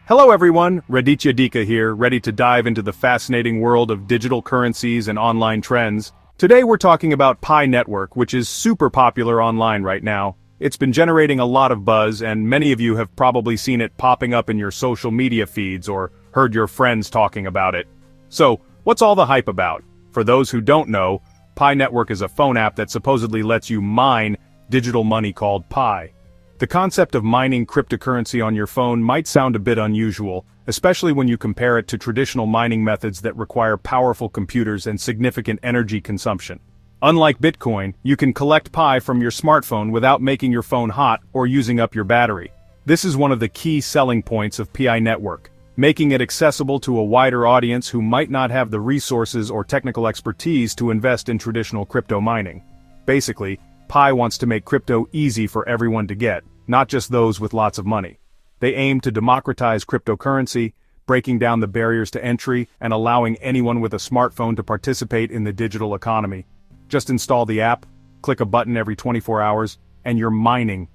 Hello everyone, Raditya Dika here, ready to dive into the fascinating world of digital currencies and online trends. Today we're talking about Pi Network, which is super popular online right now. It's been generating a lot of buzz, and many of you have probably seen it popping up in your social media feeds or heard your friends talking about it. So, what's all the hype about? For those who don't know, Pi Network is a phone app that supposedly lets you mine digital money called Pi. The concept of mining cryptocurrency on your phone might sound a bit unusual, especially when you compare it to traditional mining methods that require powerful computers and significant energy consumption. Unlike Bitcoin, you can collect Pi from your smartphone without making your phone hot or using up your battery. This is one of the key selling points of Pi Network, making it accessible to a wider audience who might not have the resources or technical expertise to invest in traditional crypto mining. Basically, Pi wants to make crypto easy for everyone to get, not just those with lots of money. They aim to democratize cryptocurrency, breaking down the barriers to entry and allowing anyone with a smartphone to participate in the digital economy. Just install the app, click a button every 24 hours, and you're mining.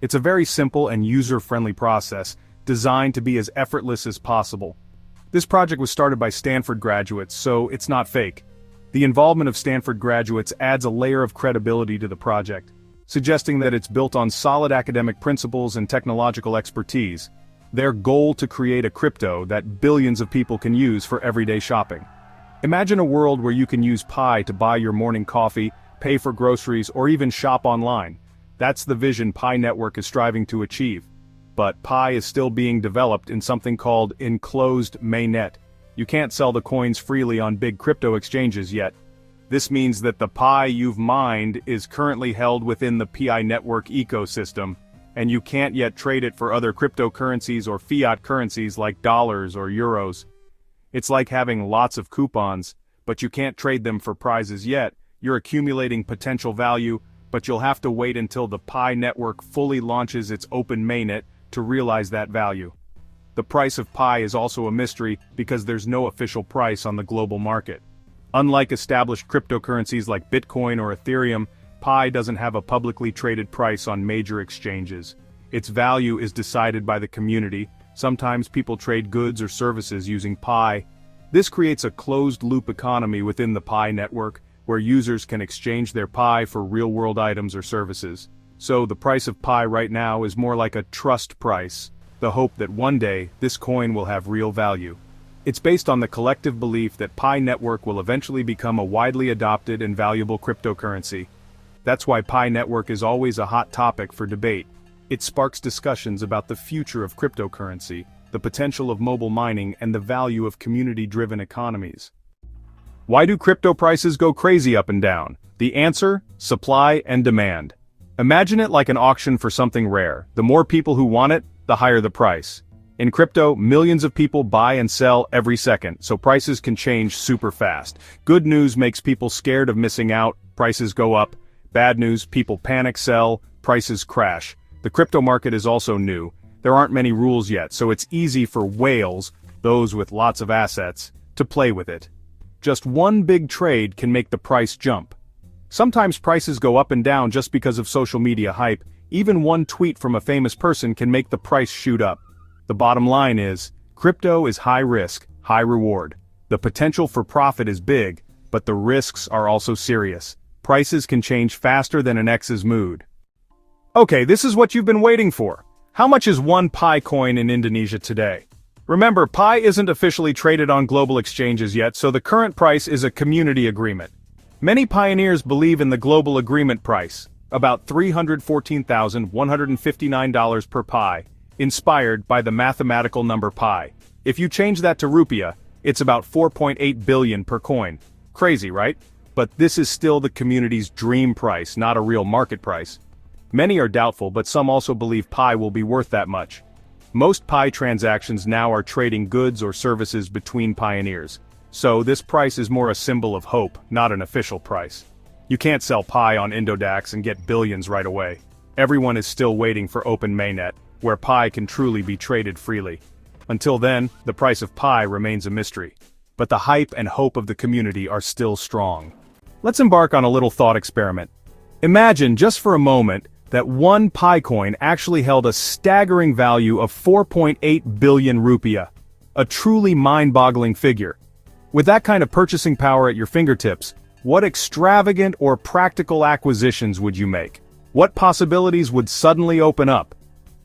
It's a very simple and user-friendly process, designed to be as effortless as possible. This project was started by Stanford graduates, so it's not fake. The involvement of Stanford graduates adds a layer of credibility to the project, suggesting that it's built on solid academic principles and technological expertise. Their goal to create a crypto that billions of people can use for everyday shopping. Imagine a world where you can use Pi to buy your morning coffee, pay for groceries, or even shop online. That's the vision Pi Network is striving to achieve. But Pi is still being developed in something called enclosed mainnet. You can't sell the coins freely on big crypto exchanges yet. This means that the Pi you've mined is currently held within the Pi Network ecosystem, and you can't yet trade it for other cryptocurrencies or fiat currencies like dollars or euros. It's like having lots of coupons, but you can't trade them for prizes yet. You're accumulating potential value, but you'll have to wait until the Pi Network fully launches its open mainnet to realize that value. The price of Pi is also a mystery because there's no official price on the global market. Unlike established cryptocurrencies like Bitcoin or Ethereum, Pi doesn't have a publicly traded price on major exchanges. Its value is decided by the community. Sometimes people trade goods or services using Pi. This creates a closed-loop economy within the Pi network, where users can exchange their Pi for real-world items or services. So the price of Pi right now is more like a trust price, the hope that one day this coin will have real value. It's based on the collective belief that Pi Network will eventually become a widely adopted and valuable cryptocurrency. That's why Pi Network is always a hot topic for debate. It sparks discussions about the future of cryptocurrency, the potential of mobile mining, and the value of community-driven economies. Why do crypto prices go crazy up and down? The answer: supply and demand. Imagine it like an auction for something rare. The more people who want it, the higher the price. In crypto, millions of people buy and sell every second, so prices can change super fast. Good news makes people scared of missing out, prices go up. Bad news, people panic, sell, prices crash. The crypto market is also new. There aren't many rules yet, so it's easy for whales, those with lots of assets, to play with it. Just one big trade can make the price jump. Sometimes prices go up and down just because of social media hype. Even one tweet from a famous person can make the price shoot up. The bottom line is, crypto is high risk, high reward. The potential for profit is big, but the risks are also serious. Prices can change faster than an ex's mood. Okay, this is what you've been waiting for. How much is one Pi coin in Indonesia today? Remember, Pi isn't officially traded on global exchanges yet, so the current price is a community agreement. Many pioneers believe in the global agreement price, about $314,159 per Pi, inspired by the mathematical number Pi. If you change that to rupiah, it's about 4.8 billion per coin. Crazy, right? But this is still the community's dream price, not a real market price. Many are doubtful, but some also believe Pi will be worth that much. Most Pi transactions now are trading goods or services between pioneers. So this price is more a symbol of hope, not an official price. You can't sell Pi on Indodax and get billions right away. Everyone is still waiting for open mainnet, where Pi can truly be traded freely. Until then, the price of Pi remains a mystery. But the hype and hope of the community are still strong. Let's embark on a little thought experiment. Imagine, just for a moment, that one Pi coin actually held a staggering value of 4.8 billion rupiah. A truly mind-boggling figure. With that kind of purchasing power at your fingertips, what extravagant or practical acquisitions would you make? What possibilities would suddenly open up?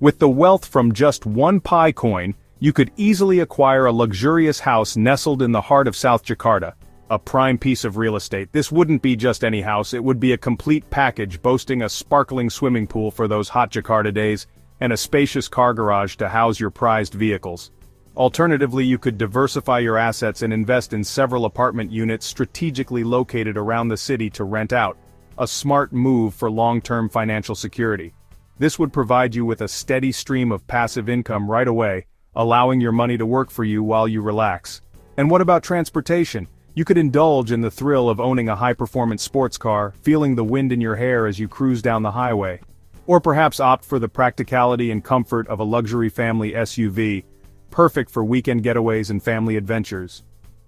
With the wealth from just one Pi coin, you could easily acquire a luxurious house nestled in the heart of South Jakarta. A prime piece of real estate. This wouldn't be just any house, it would be a complete package boasting a sparkling swimming pool for those hot Jakarta days, and a spacious car garage to house your prized vehicles. Alternatively, you could diversify your assets and invest in several apartment units strategically located around the city to rent out. A smart move for long-term financial security. This would provide you with a steady stream of passive income right away, allowing your money to work for you while you relax. And what about transportation? You could indulge in the thrill of owning a high-performance sports car, feeling the wind in your hair as you cruise down the highway. Or perhaps opt for the practicality and comfort of a luxury family SUV, perfect for weekend getaways and family adventures.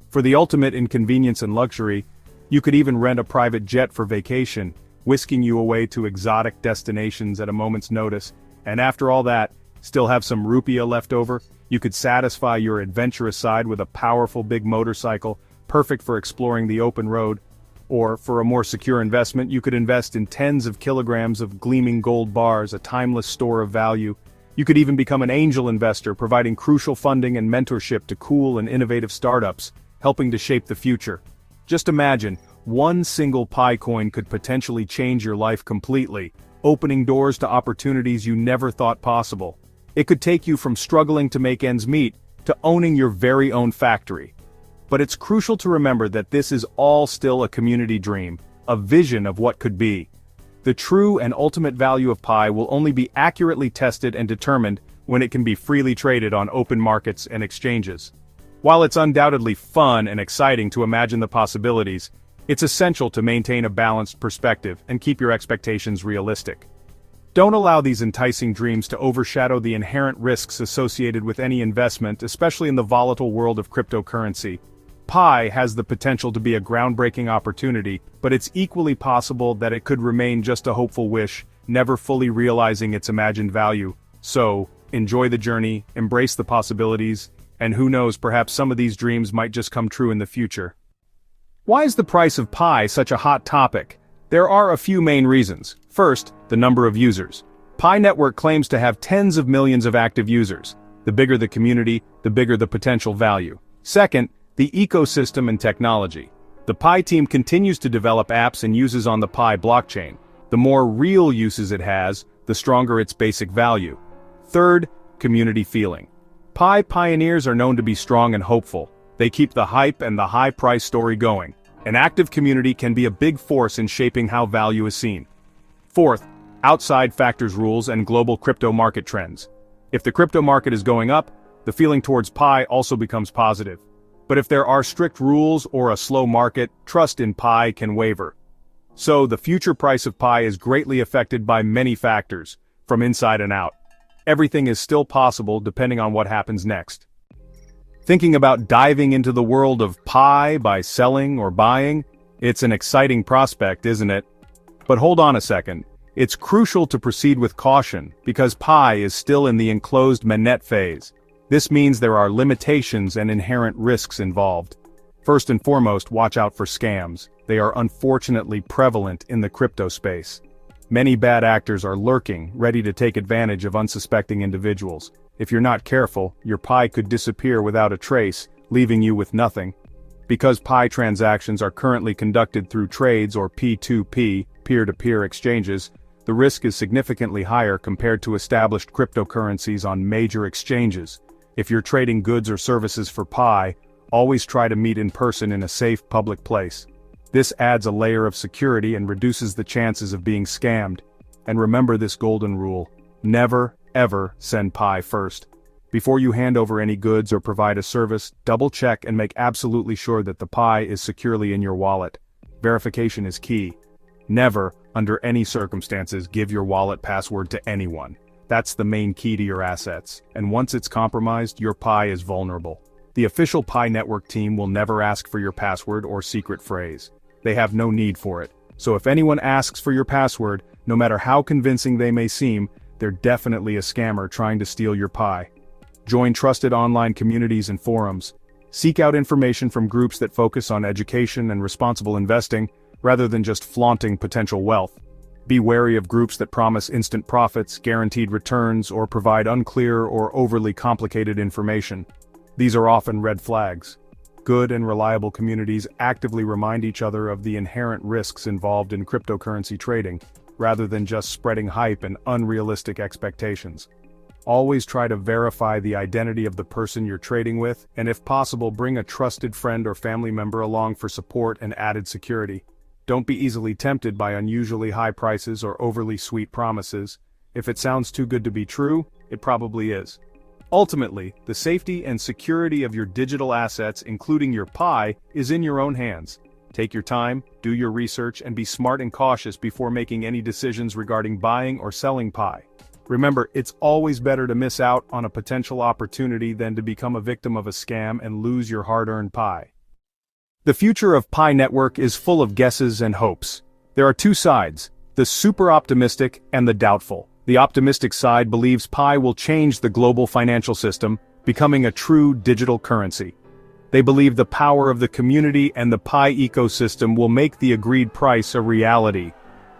For the ultimate in convenience and luxury, you could even rent a private jet for vacation, whisking you away to exotic destinations at a moment's notice, and after all that, still have some rupiah left over. You could satisfy your adventurous side with a powerful big motorcycle, perfect for exploring the open road. Or, for a more secure investment, you could invest in tens of kilograms of gleaming gold bars, a timeless store of value. You could even become an angel investor, providing crucial funding and mentorship to cool and innovative startups, helping to shape the future. Just imagine, one single Pi coin could potentially change your life completely, opening doors to opportunities you never thought possible. It could take you from struggling to make ends meet, to owning your very own factory. But it's crucial to remember that this is all still a community dream, a vision of what could be. The true and ultimate value of Pi will only be accurately tested and determined when it can be freely traded on open markets and exchanges. While it's undoubtedly fun and exciting to imagine the possibilities, it's essential to maintain a balanced perspective and keep your expectations realistic. Don't allow these enticing dreams to overshadow the inherent risks associated with any investment, especially in the volatile world of cryptocurrency. Pi has the potential to be a groundbreaking opportunity, but it's equally possible that it could remain just a hopeful wish, never fully realizing its imagined value. So, enjoy the journey, embrace the possibilities, and who knows, perhaps some of these dreams might just come true in the future. Why is the price of Pi such a hot topic? There are a few main reasons. First, the number of users. Pi Network claims to have tens of millions of active users. The bigger the community, the bigger the potential value. Second, the ecosystem and technology. The Pi team continues to develop apps and uses on the Pi blockchain. The more real uses it has, the stronger its basic value. Third, community feeling. Pi pioneers are known to be strong and hopeful. They keep the hype and the high price story going. An active community can be a big force in shaping how value is seen. Fourth, outside factors rules and global crypto market trends. If the crypto market is going up, the feeling towards Pi also becomes positive. But if there are strict rules or a slow market, trust in Pi can waver. So the future price of Pi is greatly affected by many factors, from inside and out. Everything is still possible depending on what happens next. Thinking about diving into the world of Pi by selling or buying? It's an exciting prospect, isn't it? But hold on a second. It's crucial to proceed with caution, because Pi is still in the enclosed mainnet phase. This means there are limitations and inherent risks involved. First and foremost, watch out for scams. They are unfortunately prevalent in the crypto space. Many bad actors are lurking, ready to take advantage of unsuspecting individuals. If you're not careful, your Pi could disappear without a trace, leaving you with nothing. Because Pi transactions are currently conducted through trades or P2P, peer-to-peer exchanges, the risk is significantly higher compared to established cryptocurrencies on major exchanges. If you're trading goods or services for Pi, always try to meet in person in a safe public place. This adds a layer of security and reduces the chances of being scammed. And remember this golden rule: never, ever send Pi first. Before you hand over any goods or provide a service, double-check and make absolutely sure that the Pi is securely in your wallet. Verification is key. Never, under any circumstances, give your wallet password to anyone. That's the main key to your assets, and once it's compromised, your Pi is vulnerable. The official Pi Network team will never ask for your password or secret phrase. They have no need for it, so if anyone asks for your password, No matter how convincing they may seem, they're definitely a scammer trying to steal your pie. Join trusted online communities and forums. Seek out information from groups that focus on education and responsible investing, rather than just flaunting potential wealth. Be wary of groups that promise instant profits, guaranteed returns, or provide unclear or overly complicated information. These are often red flags. Good and reliable communities actively remind each other of the inherent risks involved in cryptocurrency trading, rather than just spreading hype and unrealistic expectations. Always try to verify the identity of the person you're trading with, and if possible, bring a trusted friend or family member along for support and added security. Don't be easily tempted by unusually high prices or overly sweet promises. If it sounds too good to be true, it probably is. Ultimately, the safety and security of your digital assets, including your Pi, is in your own hands. Take your time, do your research, and be smart and cautious before making any decisions regarding buying or selling Pi. Remember, it's always better to miss out on a potential opportunity than to become a victim of a scam and lose your hard-earned Pi. The future of Pi Network is full of guesses and hopes. There are two sides, the super optimistic and the doubtful. The optimistic side believes Pi will change the global financial system, becoming a true digital currency. They believe the power of the community and the Pi ecosystem will make the agreed price a reality.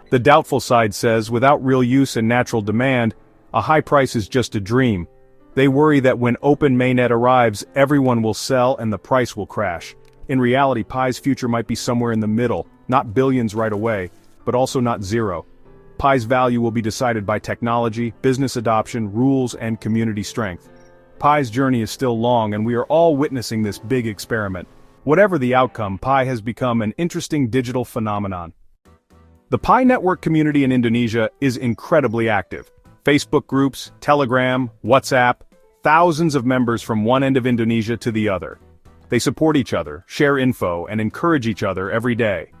The doubtful side says without real use and natural demand, a high price is just a dream. They worry that when open mainnet arrives, everyone will sell and the price will crash. In reality, Pi's future might be somewhere in the middle, not billions right away, but also not zero. Pi's value will be decided by technology, business adoption, rules, and community strength. Pi's journey is still long and we are all witnessing this big experiment. Whatever the outcome, Pi has become an interesting digital phenomenon. The Pi Network community in Indonesia is incredibly active. Facebook groups, Telegram, WhatsApp, thousands of members from one end of Indonesia to the other. They support each other, share info, and encourage each other every day.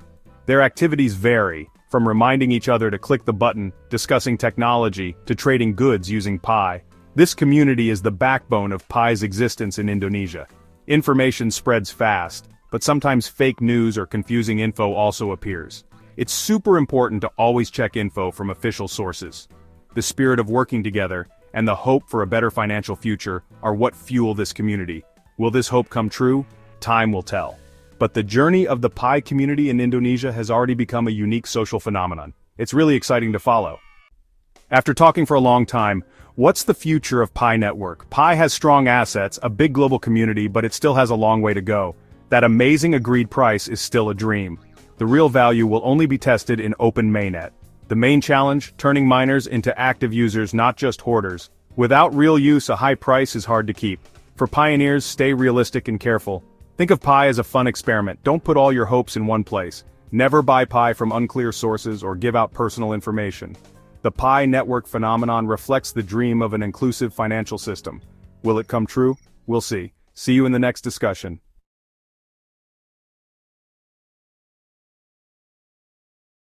Their activities vary, from reminding each other to click the button, discussing technology, to trading goods using Pi. This community is the backbone of Pi's existence in Indonesia. Information spreads fast, but sometimes fake news or confusing info also appears. It's super important to always check info from official sources. The spirit of working together, and the hope for a better financial future, are what fuel this community. Will this hope come true? Time will tell. But the journey of the Pi community in Indonesia has already become a unique social phenomenon. It's really exciting to follow. After talking for a long time, what's the future of Pi Network? Pi has strong assets, a big global community, but it still has a long way to go. That amazing agreed price is still a dream. The real value will only be tested in open mainnet. The main challenge, turning miners into active users, not just hoarders. Without real use, a high price is hard to keep. For pioneers, stay realistic and careful. Think of Pi as a fun experiment. Don't put all your hopes in one place. Never buy Pi from unclear sources or give out personal information. The Pi Network phenomenon reflects the dream of an inclusive financial system. Will it come true? We'll see. See you in the next discussion.